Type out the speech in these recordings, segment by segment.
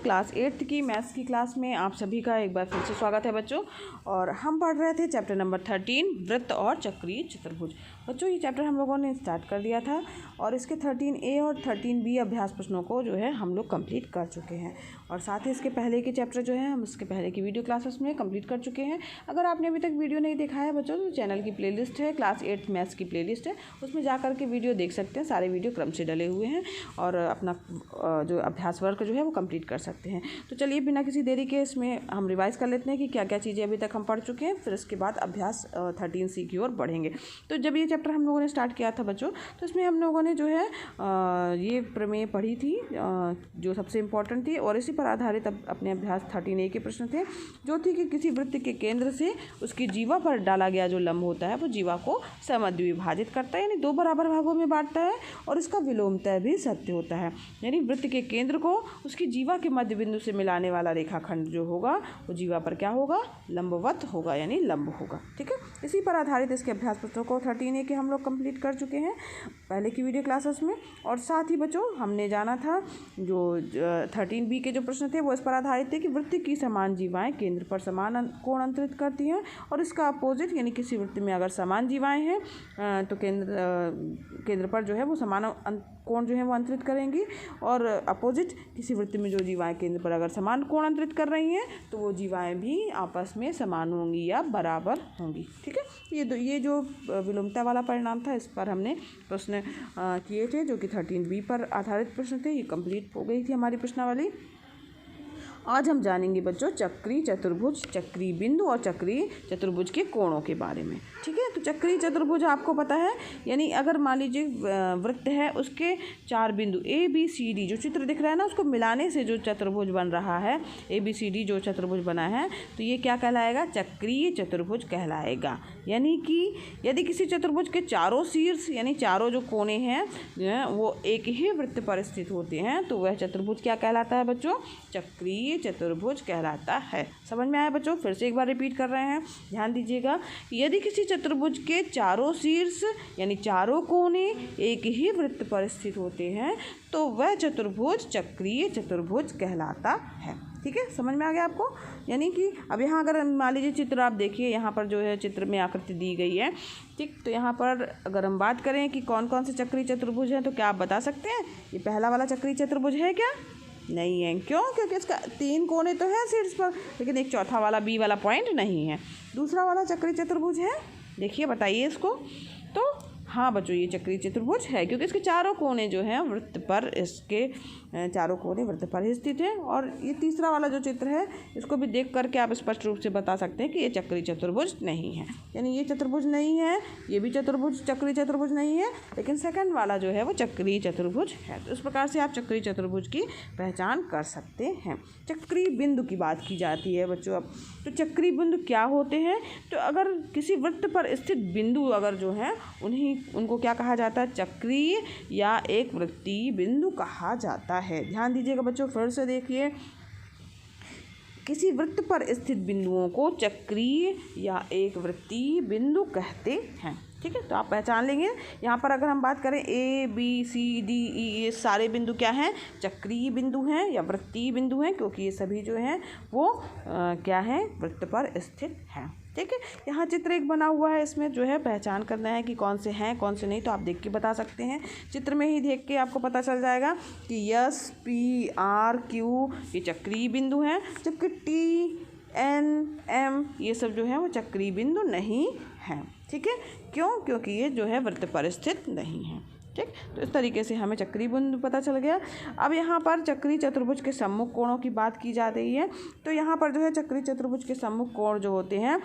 Class 8th की maths की class में आप सभी का एक बार फिर से स्वागत है बच्चों। और हम पढ़ रहे थे चैप्टर नंबर 13 वृत्त और चक्रीय चतुर्भुज। बच्चों ये चैप्टर हम लोगों ने स्टार्ट कर दिया था और इसके 13A और 13B अभ्यास प्रश्नों को जो है हम लोग कंप्लीट कर चुके हैं। और साथ ही इसके पहले के चैप्टर जो है हम इसके पहले की वीडियो क्लासेस में कंप्लीट कर चुके हैं। अगर आपने अभी तक वीडियो नहीं देखा है बच्चों तो चैनल की प्लेलिस्ट है, क्लास 8 मैथ्स की प्लेलिस्ट है, उसमें जा कर के वीडियो देख सकते हैं। सारे वीडियो क्रम से डले हुए हैं और अपना जो अभ्यास वर्क जो है वो कंप्लीट कर सकते हैं। तो चलिए बिना किसी देरी के इसमें हम रिवाइज कर लेते हैं कि क्या क्या चीज़ें अभी तक हम पढ़ चुके हैं, फिर इसके बाद अभ्यास 13C की ओर बढ़ेंगे। तो जब ये चैप्टर हम लोगों ने स्टार्ट किया था बच्चों तो इसमें हम लोगों ने जो है ये प्रमेय पढ़ी थी जो सबसे इम्पॉर्टेंट थी और इसी पर आधारित अपने अभ्यास 13A के प्रश्न थे, जो थी कि किसी वृत्त के केंद्र से उसकी जीवा पर डाला गया जो लंब होता है वो जीवा को समद्वि विभाजित करता है, यानी दो बराबर भागों में बांटता है और इसका विलोमतः भी सत्य होता है। यानी वृत्त के केंद्र को उसकी जीवा के मध्य बिंदु से मिलाने वाला रेखाखंड जो होगा वो जीवा पर क्या होगा, लंबवत होगा, यानी लंब होगा। ठीक है, इसी पर आधारित इसके अभ्यास प्रश्नों को 13A के हम लोग कंप्लीट कर चुके हैं पहले की वीडियो क्लासेस में। और साथ ही बच्चों हमने जाना था जो 13B के जो प्रश्न थे वो इस पर आधारित थे कि वृत्त की समान जीवाएं केंद्र पर समान कोण अंतरित करती हैं और इसका अपोजिट, यानी किसी वृत्त में अगर समान जीवाएं हैं तो केंद्र पर जो है वो समान कोण जो है वो अंतरित करेंगी और अपोजिट किसी वृत्त में जो जीवाएं केंद्र पर अगर समान कोण अंतरित कर रही हैं तो वो जीवाएं भी आपस में समान होंगी या बराबर होंगी। ठीक है, ये जो विलोमता वाला परिणाम था इस पर हमने प्रश्न किए थे जो कि 13B पर आधारित प्रश्न थे। ये कंप्लीट हो गई थी हमारी प्रश्नावली। आज हम जानेंगे बच्चों चक्रीय चतुर्भुज, चक्रीय बिंदु और चक्रीय चतुर्भुज के कोणों के बारे में। ठीक है, तो चक्रीय चतुर्भुज आपको पता है, यानी अगर मान लीजिए वृत्त है उसके 4 बिंदु ABCD जो चित्र दिख रहा है ना उसको मिलाने से जो चतुर्भुज बन रहा है, ABCD जो चतुर्भुज बना है तो ये क्या कहलाएगा, चक्रीय चतुर्भुज कहलाएगा। यानी कि यदि किसी चतुर्भुज के चारों शीर्ष यानी चारों जो कोने हैं वो एक ही वृत्त पर स्थित होते हैं तो वह चतुर्भुज क्या कहलाता है बच्चों, चक्रीय चतुर्भुज कहलाता है। समझ में आया बच्चों? फिर से एक बार रिपीट कर रहे हैं, ध्यान दीजिएगा। यदि किसी चतुर्भुज के चारों शीर्ष यानी चारों कोने एक ही वृत्त पर स्थित होते हैं तो वह चतुर्भुज चक्रीय चतुर्भुज कहलाता है। ठीक है, समझ में आ गया आपको? यानी कि अब यहाँ अगर मान लीजिए चित्र आप देखिए, यहाँ पर जो है चित्र में आकृति दी गई है। ठीक, तो यहाँ पर अगर हम बात करें कि कौन कौन से चक्रीय चतुर्भुज हैं तो क्या आप बता सकते हैं ये पहला वाला चक्रीय चतुर्भुज है क्या? नहीं है। क्यों? क्योंकि इसका 3 कोने तो हैं शीर्ष पर लेकिन एक चौथा वाला B वाला पॉइंट नहीं है। दूसरा वाला चक्रीय चतुर्भुज है, देखिए बताइए इसको। तो हाँ बच्चों ये चक्रीय चतुर्भुज है क्योंकि इसके चारों कोने जो हैं वृत्त पर, इसके चारों कोने वृत्त पर ही स्थित हैं। और ये तीसरा वाला जो चित्र है इसको भी देख करके आप स्पष्ट रूप से बता सकते हैं कि ये चक्रीय चतुर्भुज नहीं है, यानी ये चतुर्भुज नहीं है, ये भी चतुर्भुज चक्रीय चतुर्भुज नहीं है, लेकिन सेकंड वाला जो है वो चक्रीय चतुर्भुज है। तो इस प्रकार से आप चक्रीय चतुर्भुज की पहचान कर सकते हैं। चक्रीय बिंदु की बात की जाती है बच्चों अब। तो चक्रीय बिंदु क्या होते हैं, तो अगर किसी वृत्त पर स्थित बिंदु अगर जो है उनको क्या कहा जाता है, चक्रीय या एक वृत्तीय बिंदु कहा जाता है। ध्यान दीजिएगा बच्चों, फिर से देखिए, किसी वृत्त पर स्थित बिंदुओं को चक्रीय या एक वृत्तीय बिंदु कहते हैं। ठीक है, तो आप पहचान लेंगे। यहाँ पर अगर हम बात करें ABCD E ये सारे बिंदु क्या हैं, चक्रीय बिंदु हैं या वृत्तीय बिंदु हैं क्योंकि ये सभी जो हैं वो क्या हैं, वृत्त पर स्थित हैं। ठीक है, यहाँ चित्र एक बना हुआ है, इसमें जो है पहचान करना है कि कौन से हैं कौन से नहीं, तो आप देख के बता सकते हैं। चित्र में ही देख के आपको पता चल जाएगा कि S P R Q ये चक्रीय बिंदु हैं, जबकि T N M ये सब जो है वो चक्रीय बिंदु नहीं हैं। ठीक है, क्यों? क्योंकि ये जो है वृत्त पर स्थित नहीं है। ठीक, तो इस तरीके से हमें चक्रीय बिंदु पता चल गया। अब यहाँ पर चक्रीय चतुर्भुज के सम्मुख कोणों की बात की जा रही है। तो यहाँ पर जो है चक्रीय चतुर्भुज के सम्मुख कोण जो होते हैं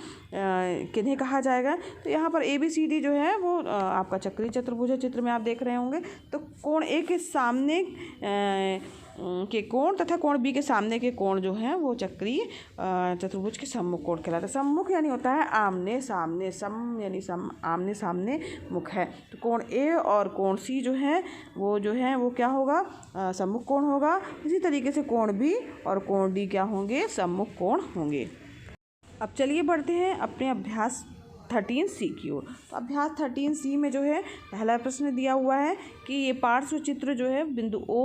किन्हें कहा जाएगा, तो यहाँ पर ABCD जो है वो आपका चक्रीय चतुर्भुज है, चित्र में आप देख रहे होंगे। तो कोण A के सामने के कोण तथा कोण B के सामने के कोण जो हैं वो चक्रीय चतुर्भुज के सम्मुख कोण कहलाता है। सम्मुख यानी होता है आमने सामने, सम यानी आमने सामने मुख है। तो कोण A और कोण C जो है वो क्या होगा, सम्मुख कोण होगा। इसी तरीके से कोण B और कोण D क्या होंगे, सम्मुख कोण होंगे। अब चलिए बढ़ते हैं अपने अभ्यास 13C की ओर। तो अभ्यास 13C में जो है पहला प्रश्न दिया हुआ है कि ये पार्श्व चित्र जो है बिंदु O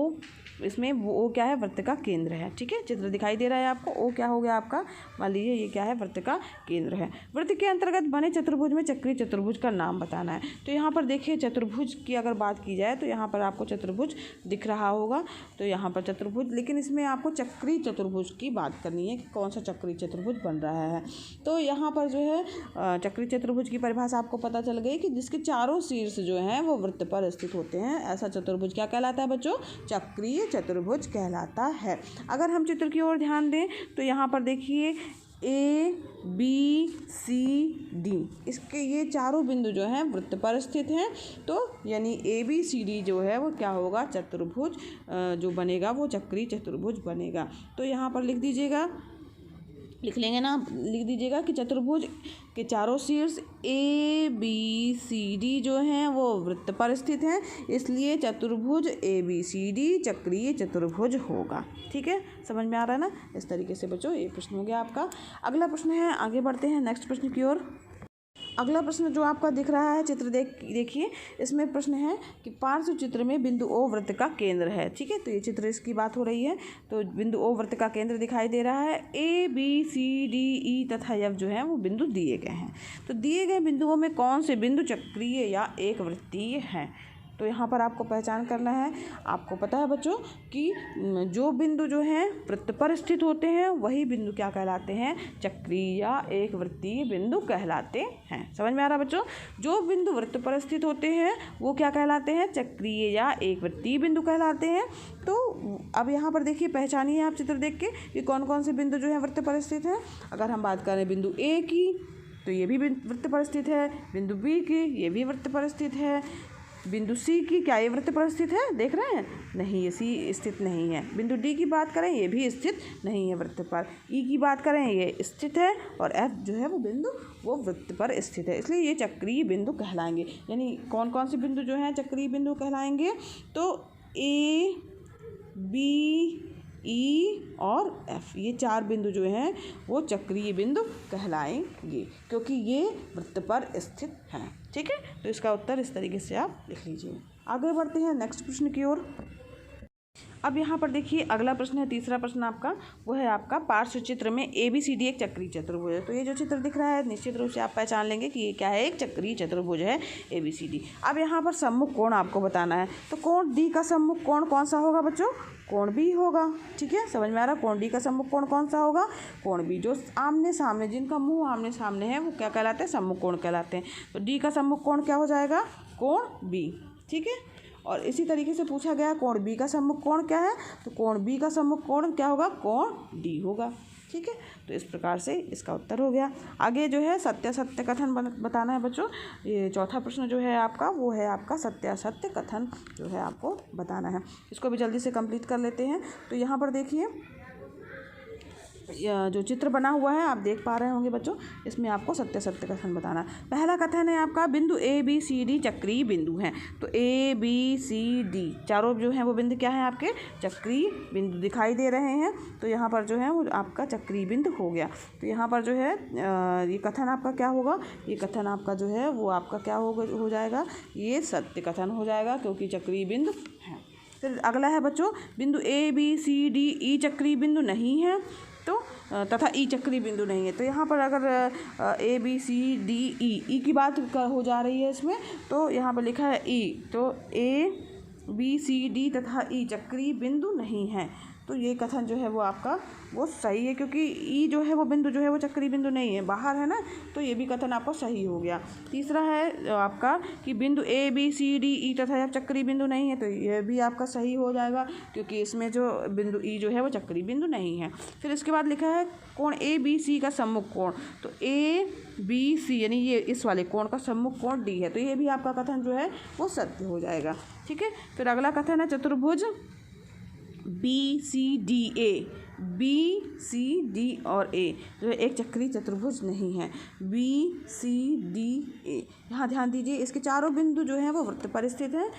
इसमें वो क्या है, वृत्त का केंद्र है। ठीक है, चित्र दिखाई दे रहा है आपको, ओ क्या हो गया आपका, मान लीजिए ये क्या है, वृत्त का केंद्र है। वृत्त के अंतर्गत बने चतुर्भुज में चक्रीय चतुर्भुज का नाम बताना है। तो यहाँ पर देखिए चतुर्भुज की अगर बात की जाए तो यहाँ पर आपको चतुर्भुज दिख रहा होगा, तो यहाँ पर चतुर्भुज, लेकिन इसमें आपको चक्रीय चतुर्भुज की बात करनी है कि कौन सा चक्रीय चतुर्भुज बन रहा है। तो यहाँ पर जो है चक्रीय चतुर्भुज की परिभाषा आपको पता चल गई कि जिसके चारों शीर्ष जो हैं वो वृत्त पर स्थित होते हैं, ऐसा चतुर्भुज क्या कहलाता है बच्चों, चक्रीय चतुर्भुज कहलाता है। अगर हम चित्र की ओर ध्यान दें तो यहाँ पर देखिए ए बी सी डी, इसके ये चारों बिंदु जो हैं वृत्त पर स्थित हैं। तो यानी ए बी सी डी जो है वो क्या होगा, चतुर्भुज जो बनेगा वो चक्रीय चतुर्भुज बनेगा। तो यहाँ पर लिख दीजिएगा, लिख लेंगे ना, लिख दीजिएगा कि चतुर्भुज के चारों शीर्ष ए बी सी डी जो हैं वो वृत्त पर स्थित हैं, इसलिए चतुर्भुज ए बी सी डी चक्रीय चतुर्भुज होगा। ठीक है, समझ में आ रहा है ना। इस तरीके से बच्चों ये प्रश्न हो गया आपका। अगला प्रश्न है, आगे बढ़ते हैं नेक्स्ट प्रश्न की ओर। अगला प्रश्न जो आपका दिख रहा है चित्र देखिए, इसमें प्रश्न है कि पार्श्व चित्र में बिंदु ओ वृत्त का केंद्र है। ठीक है, तो ये चित्र इसकी बात हो रही है। तो बिंदु ओ वृत्त का केंद्र दिखाई दे रहा है। ए बी सी डी ई तथा एफ जो है वो बिंदु दिए गए हैं। तो दिए गए बिंदुओं में कौन से बिंदु चक्रीय या एक वृत्तीय हैं। तो यहाँ पर आपको पहचान करना है। आपको पता है बच्चों कि जो बिंदु जो हैं वृत्त पर स्थित होते हैं वही बिंदु क्या कहलाते हैं, चक्रीय या एक वृत्तीय बिंदु कहलाते हैं। समझ में आ रहा है बच्चों, जो बिंदु वृत्त पर स्थित होते हैं वो क्या कहलाते हैं, चक्रीय या एक वृत्तीय बिंदु कहलाते हैं। तो अब यहाँ पर देखिए, पहचानिए आप चित्र देख के कि कौन कौन से बिंदु जो है वृत्त पर स्थित हैं। अगर हम बात करें बिंदु ए की तो ये भी वृत्त पर स्थित है, बिंदु बी की ये भी वृत्त पर स्थित है, बिंदु सी की क्या ये वृत्त पर स्थित है, देख रहे हैं, नहीं ये सी स्थित नहीं है। बिंदु डी की बात करें ये भी स्थित नहीं है वृत्त पर। ई की बात करें ये स्थित है, और एफ जो है वो बिंदु वो वृत्त पर स्थित है, इसलिए ये चक्रीय बिंदु कहलाएंगे। यानी कौन कौन से बिंदु जो हैं चक्रीय बिंदु कहलाएंगे, तो ए बी ई और एफ, ये चार बिंदु जो हैं वो चक्रीय बिंदु कहलाएंगे क्योंकि ये वृत्त पर स्थित हैं। ठीक है, तो इसका उत्तर इस तरीके से आप लिख लीजिए। आगे बढ़ते हैं नेक्स्ट प्रश्न की ओर। अब यहाँ पर देखिए अगला प्रश्न है, तीसरा प्रश्न आपका, वो है आपका पार्श्व चित्र में ए बी सी डी एक चक्रीय चतुर्भुज है। तो ये जो चित्र दिख रहा है निश्चित रूप से आप पहचान लेंगे कि ये क्या है, एक चक्रीय चतुर्भुज है ए बी सी डी। अब यहाँ पर सम्मुख कोण आपको बताना है। तो कोण डी का सम्मुख कोण कौन सा होगा बच्चों, कोण बी होगा। ठीक है, समझ में आ रहा है, कोण डी का सम्मुख कोण कौन सा होगा, कोण बी। जो आमने सामने, जिनका मुंह आमने सामने है वो क्या कहलाते हैं, सम्मुख कोण कहलाते हैं। तो डी का सम्मुख कोण क्या हो जाएगा, कोण बी। ठीक है, और इसी तरीके से पूछा गया कोण बी का सम्मुख कोण क्या है, तो कोण बी का सम्मुख कोण क्या होगा, कोण डी होगा। ठीक है, तो इस प्रकार से इसका उत्तर हो गया। आगे जो है सत्यासत्य कथन बताना है बच्चों। ये चौथा प्रश्न जो है आपका वो है आपका सत्यासत्य कथन जो है आपको बताना है। इसको भी जल्दी से कंप्लीट कर लेते हैं। तो यहाँ पर देखिए जो चित्र बना हुआ है आप देख पा रहे होंगे बच्चों, इसमें आपको सत्यासत्य कथन बताना है। पहला कथन है आपका, बिंदु ए बी सी डी चक्रीय बिंदु हैं। तो ए बी सी डी चारों जो हैं वो बिंदु क्या हैं, आपके चक्रीय बिंदु दिखाई दे रहे हैं। तो यहाँ पर जो है वो आपका चक्रीय बिंदु हो गया। तो यहाँ पर जो है ये कथन आपका क्या होगा, ये कथन आपका जो है वो आपका क्या हो जाएगा, ये सत्य कथन हो जाएगा क्योंकि चक्रीय बिंदु है। फिर अगला है बच्चों, बिंदु ए बी सी डी ई चक्रीय बिंदु नहीं है, तो तथा ई चक्रीय बिंदु नहीं है। तो यहाँ पर अगर ए बी सी डी ई की बात हो जा रही है इसमें, तो यहाँ पर लिखा है ई, तो ए बी सी डी तथा ई चक्रीय बिंदु नहीं है। तो ये कथन जो है वो आपका वो सही है क्योंकि ई जो है वो बिंदु जो है वो चक्रीय बिंदु नहीं है, बाहर है ना, तो ये भी कथन आपको सही हो गया। तीसरा है आपका कि बिंदु ए बी सी डी ई तथा एफ चक्रीय बिंदु नहीं है, तो ये भी आपका सही हो जाएगा क्योंकि इसमें जो बिंदु ई जो है वो चक्रीय बिंदु नहीं है। फिर इसके बाद लिखा है कोण ए बी सी का सम्मुख कोण, तो ए बी सी यानी ये इस वाले कोण का सम्मुख कोण डी है, तो ये भी आपका कथन जो है वो सत्य हो जाएगा। ठीक है, फिर अगला कथन है चतुर्भुज B C D A, B C D और ए जो है एक चक्रीय चतुर्भुज नहीं है, बी सी डी ए। यहाँ ध्यान दीजिए, इसके चारों बिंदु जो हैं वो वृत्त पर स्थित हैं।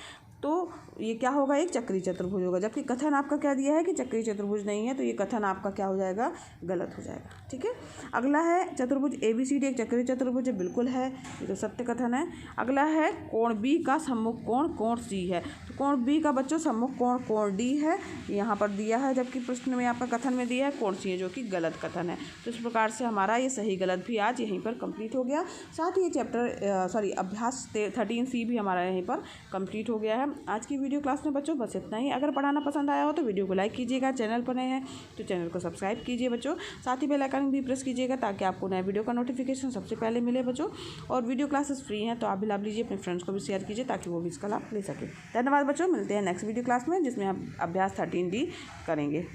तो ये क्या होगा, एक चक्रीय चतुर्भुज होगा। जबकि कथन आपका क्या दिया है कि चक्रीय चतुर्भुज नहीं है, तो ये कथन आपका क्या हो जाएगा, गलत हो जाएगा। ठीक है। अगला है चतुर्भुज ABCD एक चक्रीय चतुर्भुज है, बिल्कुल है, ये तो सत्य कथन है। अगला है कोण B का सम्मुख कोण कोण C है, तो कोण B का बच्चों सम्मुख कोण कोण D है, यहाँ पर दिया है, जबकि प्रश्न में आपका कथन में दिया है कोण C है, जो कि गलत कथन है। तो इस प्रकार से हमारा ये सही गलत भी आज यहीं पर कंप्लीट हो गया। साथ ही ये चैप्टर अभ्यास 13C भी हमारा यहीं पर कंप्लीट हो गया है। आज की वीडियो क्लास में बच्चों बस इतना ही। अगर पढ़ाना पसंद आया हो तो वीडियो को लाइक कीजिएगा, चैनल पर नए हैं तो चैनल को सब्सक्राइब कीजिए बच्चों। साथ ही बेल आइकन भी प्रेस कीजिएगा ताकि आपको नए वीडियो का नोटिफिकेशन सबसे पहले मिले बच्चों। और वीडियो क्लासेस फ्री हैं, तो आप भी लाभ लीजिए, अपने फ्रेंड्स को भी शेयर कीजिए ताकि वो भी इसका लाभ ले सकें। धन्यवाद बच्चों, मिलते हैं नेक्स्ट वीडियो क्लास में जिसमें हम अभ्यास 13D करेंगे।